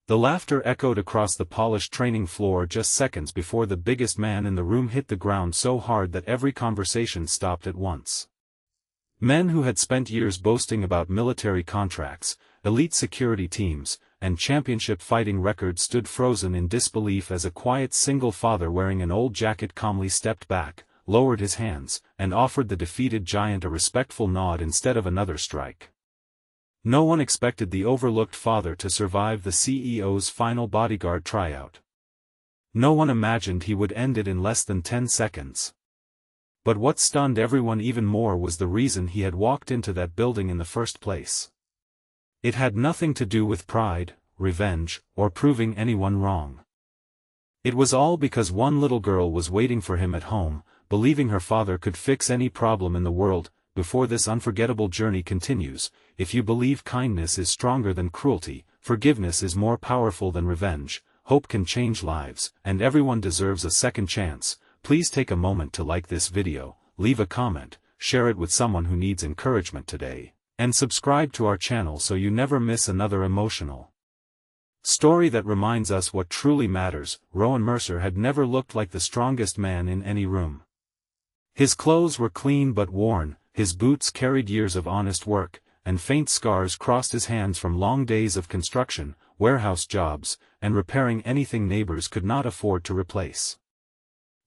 The laughter echoed across the polished training floor just seconds before the biggest man in the room hit the ground so hard that every conversation stopped at once. Men who had spent years boasting about military contracts, elite security teams, and championship fighting records stood frozen in disbelief as a quiet single father wearing an old jacket calmly stepped back, lowered his hands, and offered the defeated giant a respectful nod instead of another strike. No one expected the overlooked father to survive the CEO's final bodyguard tryout. No one imagined he would end it in less than 10 seconds. But what stunned everyone even more was the reason he had walked into that building in the first place. It had nothing to do with pride, revenge, or proving anyone wrong. It was all because one little girl was waiting for him at home, believing her father could fix any problem in the world. Before this unforgettable journey continues, if you believe kindness is stronger than cruelty, forgiveness is more powerful than revenge, hope can change lives, and everyone deserves a second chance, please take a moment to like this video, leave a comment, share it with someone who needs encouragement today, and subscribe to our channel so you never miss another emotional story that reminds us what truly matters. Rowan Mercer had never looked like the strongest man in any room. His clothes were clean but worn, his boots carried years of honest work, and faint scars crossed his hands from long days of construction, warehouse jobs, and repairing anything neighbors could not afford to replace.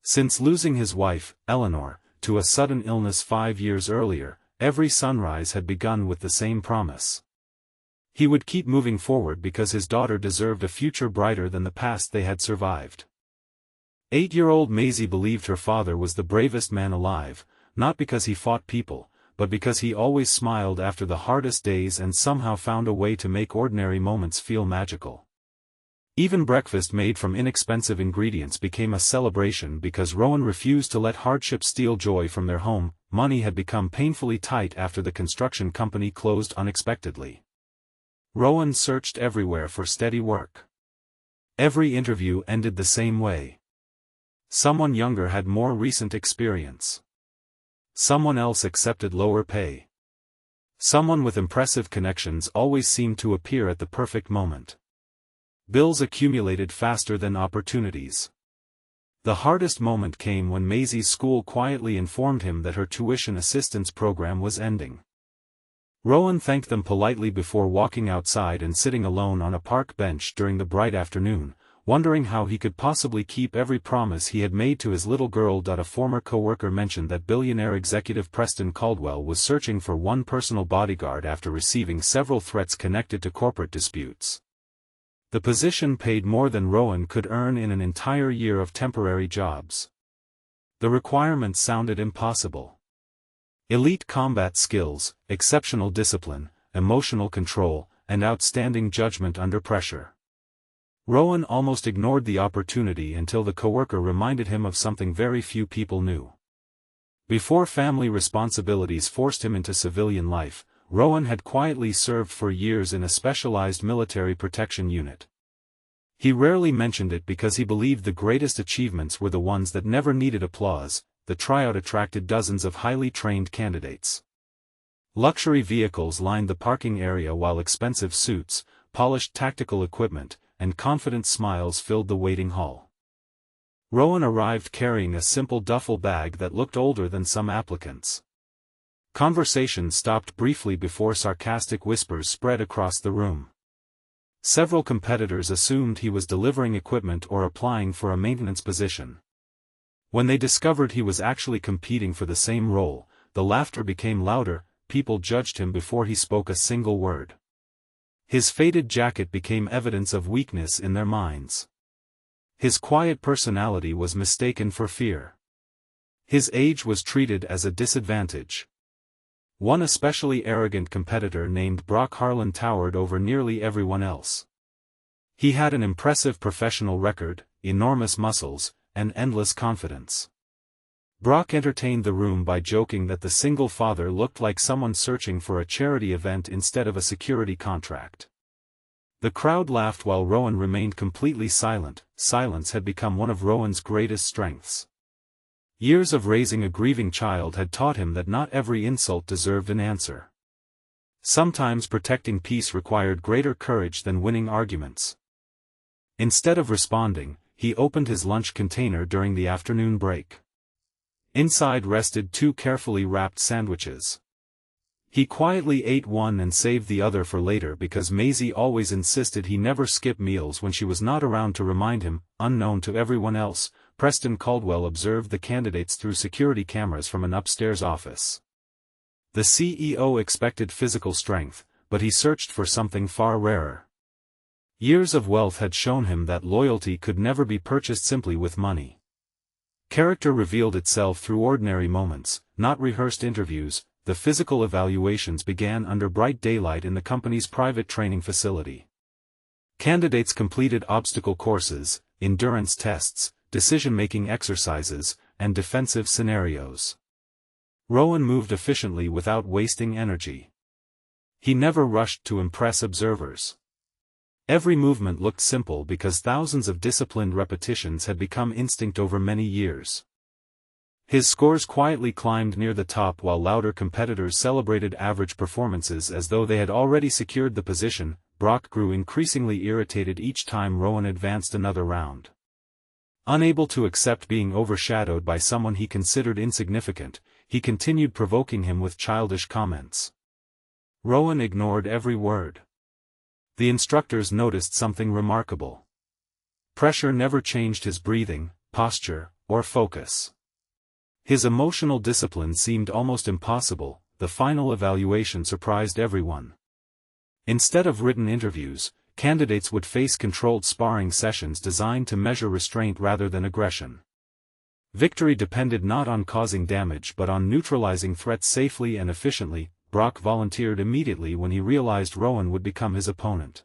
Since losing his wife, Eleanor, to a sudden illness 5 years earlier, every sunrise had begun with the same promise. He would keep moving forward because his daughter deserved a future brighter than the past they had survived. 8-year-old Maisie believed her father was the bravest man alive, not because he fought people, but because he always smiled after the hardest days and somehow found a way to make ordinary moments feel magical. Even breakfast made from inexpensive ingredients became a celebration because Rowan refused to let hardship steal joy from their home. Money had become painfully tight after the construction company closed unexpectedly. Rowan searched everywhere for steady work. Every interview ended the same way. Someone younger had more recent experience. Someone else accepted lower pay. Someone with impressive connections always seemed to appear at the perfect moment. Bills accumulated faster than opportunities. The hardest moment came when Maisie's school quietly informed him that her tuition assistance program was ending. Rowan thanked them politely before walking outside and sitting alone on a park bench during the bright afternoon, wondering how he could possibly keep every promise he had made to his little girl. A former co-worker mentioned that billionaire executive Preston Caldwell was searching for one personal bodyguard after receiving several threats connected to corporate disputes. The position paid more than Rowan could earn in an entire year of temporary jobs. The requirements sounded impossible. Elite combat skills, exceptional discipline, emotional control, and outstanding judgment under pressure. Rowan almost ignored the opportunity until the coworker reminded him of something very few people knew. Before family responsibilities forced him into civilian life, Rowan had quietly served for years in a specialized military protection unit. He rarely mentioned it because he believed the greatest achievements were the ones that never needed applause. The tryout attracted dozens of highly trained candidates. Luxury vehicles lined the parking area while expensive suits, polished tactical equipment, and confident smiles filled the waiting hall. Rowan arrived carrying a simple duffel bag that looked older than some applicants. Conversation stopped briefly before sarcastic whispers spread across the room. Several competitors assumed he was delivering equipment or applying for a maintenance position. When they discovered he was actually competing for the same role, the laughter became louder. People judged him before he spoke a single word. His faded jacket became evidence of weakness in their minds. His quiet personality was mistaken for fear. His age was treated as a disadvantage. One especially arrogant competitor named Brock Harlan towered over nearly everyone else. He had an impressive professional record, enormous muscles, and endless confidence. Brock entertained the room by joking that the single father looked like someone searching for a charity event instead of a security contract. The crowd laughed while Rowan remained completely silent. Silence had become one of Rowan's greatest strengths. Years of raising a grieving child had taught him that not every insult deserved an answer. Sometimes protecting peace required greater courage than winning arguments. Instead of responding, he opened his lunch container during the afternoon break. Inside rested 2 carefully wrapped sandwiches. He quietly ate one and saved the other for later because Maisie always insisted he never skip meals when she was not around to remind him. Unknown to everyone else, Preston Caldwell observed the candidates through security cameras from an upstairs office. The CEO expected physical strength, but he searched for something far rarer. Years of wealth had shown him that loyalty could never be purchased simply with money. Character revealed itself through ordinary moments, not rehearsed interviews. The physical evaluations began under bright daylight in the company's private training facility. Candidates completed obstacle courses, endurance tests, decision-making exercises, and defensive scenarios. Rowan moved efficiently without wasting energy. He never rushed to impress observers. Every movement looked simple because thousands of disciplined repetitions had become instinct over many years. His scores quietly climbed near the top while louder competitors celebrated average performances as though they had already secured the position. Brock grew increasingly irritated each time Rowan advanced another round. Unable to accept being overshadowed by someone he considered insignificant, he continued provoking him with childish comments. Rowan ignored every word. The instructors noticed something remarkable. Pressure never changed his breathing, posture, or focus. His emotional discipline seemed almost impossible. The final evaluation surprised everyone. Instead of written interviews, candidates would face controlled sparring sessions designed to measure restraint rather than aggression. Victory depended not on causing damage but on neutralizing threats safely and efficiently. Brock volunteered immediately when he realized Rowan would become his opponent.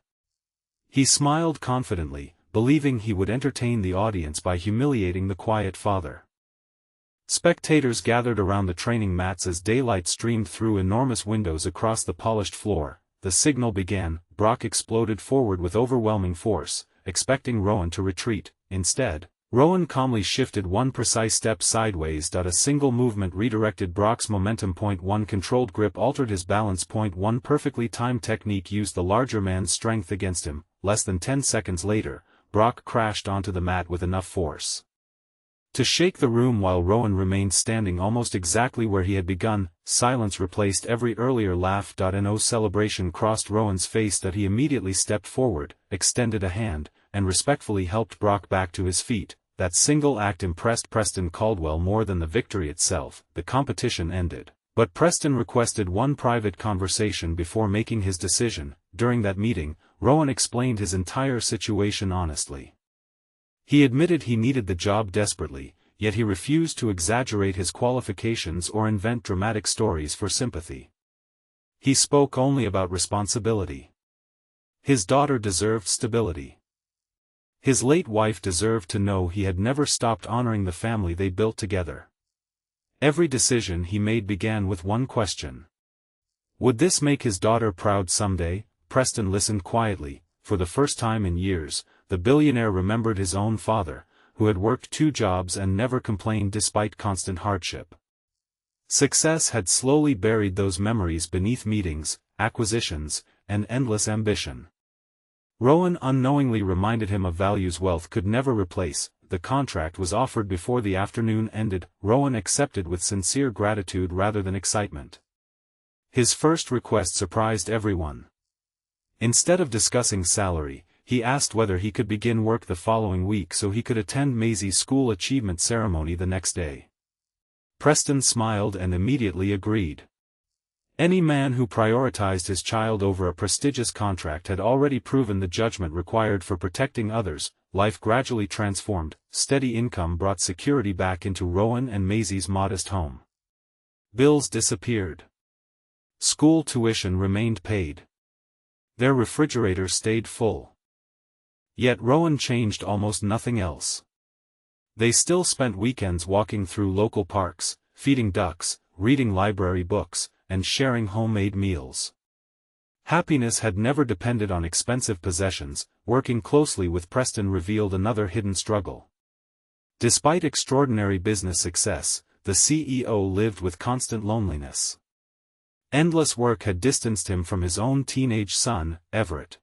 He smiled confidently, believing he would entertain the audience by humiliating the quiet father. Spectators gathered around the training mats as daylight streamed through enormous windows across the polished floor. The signal began. Brock exploded forward with overwhelming force, expecting Rowan to retreat. Instead, Rowan calmly shifted one precise step sideways. A single movement redirected Brock's momentum. 1 Controlled grip altered his balance. 1 Perfectly timed technique used the larger man's strength against him. Less than 10 seconds later, Brock crashed onto the mat with enough force to shake the room while Rowan remained standing almost exactly where he had begun. Silence replaced every earlier laugh. No celebration crossed Rowan's face that he immediately stepped forward, extended a hand, and respectfully helped Brock back to his feet. That single act impressed Preston Caldwell more than the victory itself. The competition ended, but Preston requested one private conversation before making his decision. During that meeting, Rowan explained his entire situation honestly. He admitted he needed the job desperately, yet he refused to exaggerate his qualifications or invent dramatic stories for sympathy. He spoke only about responsibility. His daughter deserved stability. His late wife deserved to know he had never stopped honoring the family they built together. Every decision he made began with one question. Would this make his daughter proud someday? Preston listened quietly. For the first time in years, the billionaire remembered his own father, who had worked 2 jobs and never complained despite constant hardship. Success had slowly buried those memories beneath meetings, acquisitions, and endless ambition. Rowan unknowingly reminded him of values wealth could never replace. The contract was offered before the afternoon ended. Rowan accepted with sincere gratitude rather than excitement. His first request surprised everyone. Instead of discussing salary, he asked whether he could begin work the following week so he could attend Maisie's school achievement ceremony the next day. Preston smiled and immediately agreed. Any man who prioritized his child over a prestigious contract had already proven the judgment required for protecting others. Life gradually transformed. Steady income brought security back into Rowan and Maisie's modest home. Bills disappeared. School tuition remained paid. Their refrigerator stayed full. Yet Rowan changed almost nothing else. They still spent weekends walking through local parks, feeding ducks, reading library books, and sharing homemade meals. Happiness had never depended on expensive possessions. Working closely with Preston revealed another hidden struggle. Despite extraordinary business success, the CEO lived with constant loneliness. Endless work had distanced him from his own teenage son, Everett.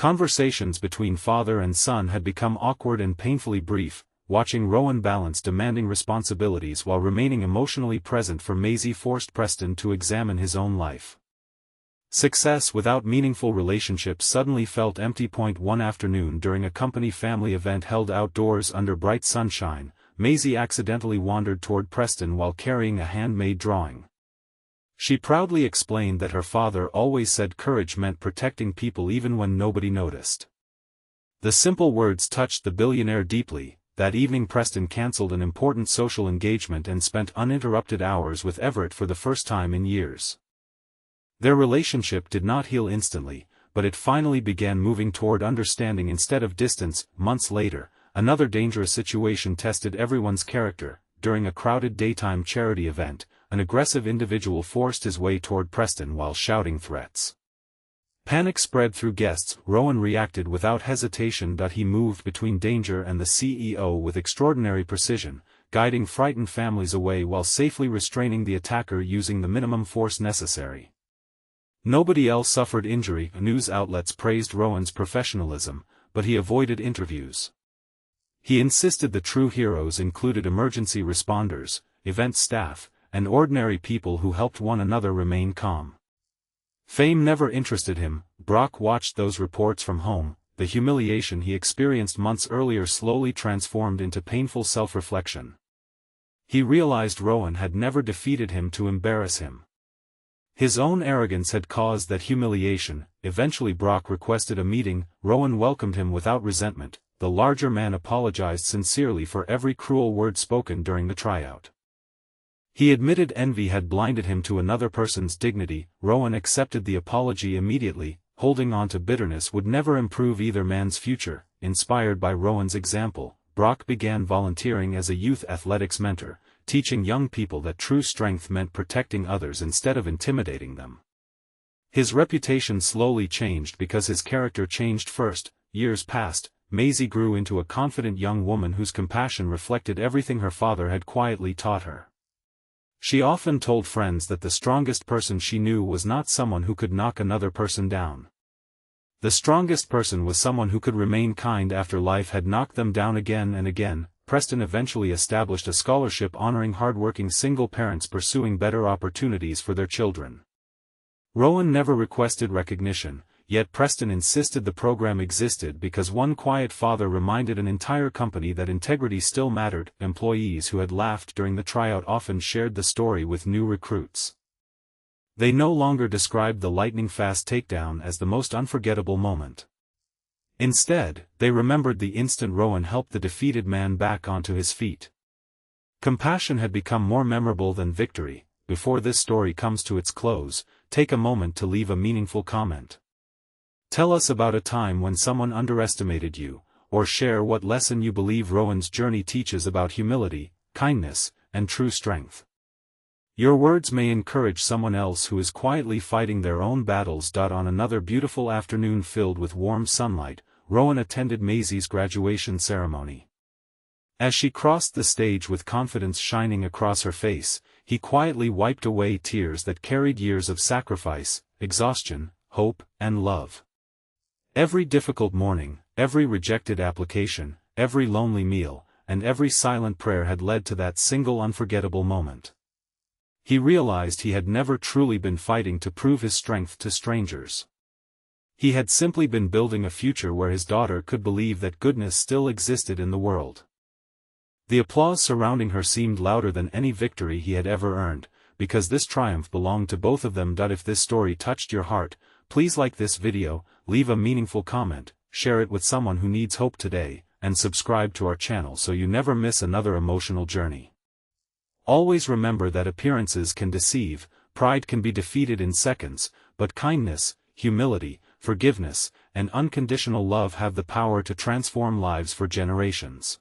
Conversations between father and son had become awkward and painfully brief. Watching Rowan balance demanding responsibilities while remaining emotionally present for Maisie forced Preston to examine his own life. Success without meaningful relationships suddenly felt empty. One afternoon during a company family event held outdoors under bright sunshine, Maisie accidentally wandered toward Preston while carrying a handmade drawing. She proudly explained that her father always said courage meant protecting people even when nobody noticed. The simple words touched the billionaire deeply. That evening Preston cancelled an important social engagement and spent uninterrupted hours with Everett for the first time in years. Their relationship did not heal instantly, but it finally began moving toward understanding instead of distance. Months later, another dangerous situation tested everyone's character. During a crowded daytime charity event, an aggressive individual forced his way toward Preston while shouting threats. Panic spread through guests. Rowan reacted without hesitation. He moved between danger and the CEO with extraordinary precision, guiding frightened families away while safely restraining the attacker using the minimum force necessary. Nobody else suffered injury. News outlets praised Rowan's professionalism, but he avoided interviews. He insisted the true heroes included emergency responders, event staff, and ordinary people who helped one another remain calm. Fame never interested him. Brock watched those reports from home. The humiliation he experienced months earlier slowly transformed into painful self-reflection. He realized Rowan had never defeated him to embarrass him. His own arrogance had caused that humiliation. Eventually Brock requested a meeting. Rowan welcomed him without resentment. The larger man apologized sincerely for every cruel word spoken during the tryout. He admitted envy had blinded him to another person's dignity. Rowan accepted the apology immediately. Holding on to bitterness would never improve either man's future. Inspired by Rowan's example, Brock began volunteering as a youth athletics mentor, teaching young people that true strength meant protecting others instead of intimidating them. His reputation slowly changed because his character changed first. Years passed. Maisie grew into a confident young woman whose compassion reflected everything her father had quietly taught her. She often told friends that the strongest person she knew was not someone who could knock another person down. The strongest person was someone who could remain kind after life had knocked them down again and again. Preston eventually established a scholarship honoring hardworking single parents pursuing better opportunities for their children. Rowan never requested recognition, yet Preston insisted the program existed because one quiet father reminded an entire company that integrity still mattered. Employees who had laughed during the tryout often shared the story with new recruits. They no longer described the lightning-fast takedown as the most unforgettable moment. Instead, they remembered the instant Rowan helped the defeated man back onto his feet. Compassion had become more memorable than victory. Before this story comes to its close, take a moment to leave a meaningful comment. Tell us about a time when someone underestimated you, or share what lesson you believe Rowan's journey teaches about humility, kindness, and true strength. Your words may encourage someone else who is quietly fighting their own battles. On another beautiful afternoon filled with warm sunlight, Rowan attended Maisie's graduation ceremony. As she crossed the stage with confidence shining across her face, he quietly wiped away tears that carried years of sacrifice, exhaustion, hope, and love. Every difficult morning, every rejected application, every lonely meal, and every silent prayer had led to that single unforgettable moment. He realized he had never truly been fighting to prove his strength to strangers. He had simply been building a future where his daughter could believe that goodness still existed in the world. The applause surrounding her seemed louder than any victory he had ever earned, because this triumph belonged to both of them. If this story touched your heart, please like this video, leave a meaningful comment, share it with someone who needs hope today, and subscribe to our channel so you never miss another emotional journey. Always remember that appearances can deceive, pride can be defeated in seconds, but kindness, humility, forgiveness, and unconditional love have the power to transform lives for generations.